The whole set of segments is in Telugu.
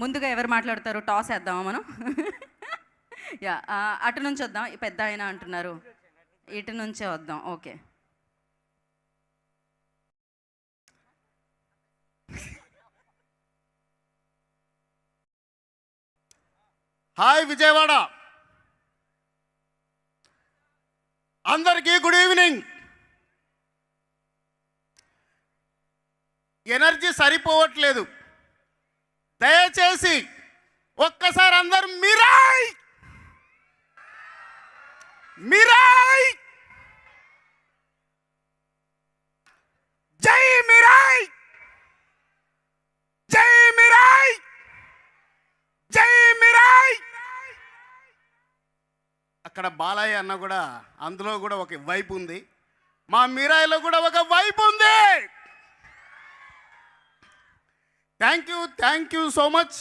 ముందుగా ఎవరు మాట్లాడతారు? టాస్ వేద్దామా మనం? యా, అటు నుంచి వద్దాం. పెద్ద ఆయన అంటున్నారు, ఇటు నుంచే వద్దాం. ఓకే. హాయ్ విజయవాడ, అందరికీ గుడ్ ఈవినింగ్. ఎనర్జీ సరిపోవట్లేదు, దయచేసి ఒక్కసారి అందరు మిరాయ్ మిరాయ్ జై మిరాయ్ జై మిరాయ్ జై మిరాయ్. అక్కడ బాలయ్య అన్న కూడా, అందులో కూడా ఒక వైపు ఉంది, మా మిరాయిలో కూడా ఒక వైపు ఉంది. Thank you so much.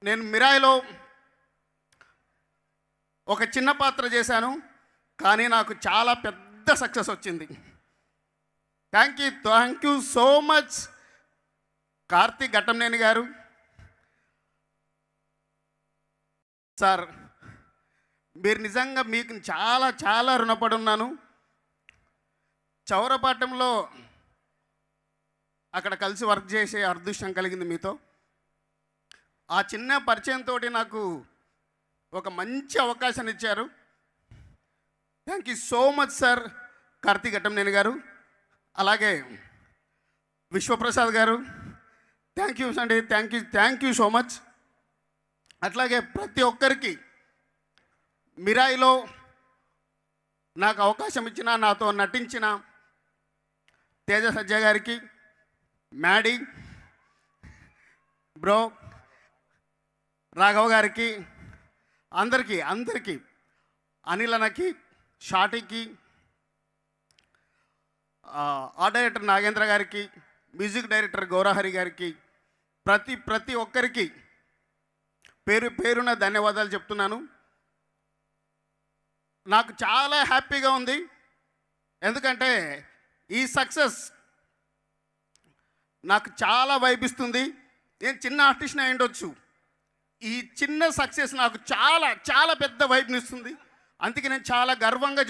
నేను మిరాయిలో ఒక చిన్న పాత్ర చేశాను, కానీ నాకు చాలా పెద్ద సక్సెస్ వచ్చింది. Thank you so much Karthik Ghattamaneni గారు. సార్, మీరు నిజంగా మీకు చాలా చాలా రుణపడి ఉన్నాను. చౌరపాటంలో అక్కడ కలిసి వర్క్ చేసే అదృష్టం కలిగింది మీతో. ఆ చిన్న పరిచయంతో నాకు ఒక మంచి అవకాశాన్ని ఇచ్చారు. Thank you so much sir Karthik Ghattamaneni గారు. అలాగే విశ్వప్రసాద్ గారు, థ్యాంక్ యూ అండి. Thank you so much. అట్లాగే ప్రతి ఒక్కరికి మిరాయిలో నాకు అవకాశం ఇచ్చిన, నాతో నటించిన తేజ సజ్జ గారికి, మ్యాడీ బ్రో, రాఘవ్ గారికి, అందరికీ అనిల్ అన్నకి, షాటికి, ఆర్ట్ డైరెక్టర్ నాగేంద్ర గారికి, మ్యూజిక్ డైరెక్టర్ గౌరహరి గారికి, ప్రతి ఒక్కరికి పేరున ధన్యవాదాలు చెప్తున్నాను. నాకు చాలా హ్యాపీగా ఉంది, ఎందుకంటే ఈ సక్సెస్ నాకు చాలా వైబిస్తుంది. నేను చిన్న ఆర్టిస్ట్ని అయి ఉండొచ్చు, ఈ చిన్న సక్సెస్ నాకు చాలా చాలా పెద్ద వైబ్ని ఇస్తుంది. అందుకే నేను చాలా గర్వంగా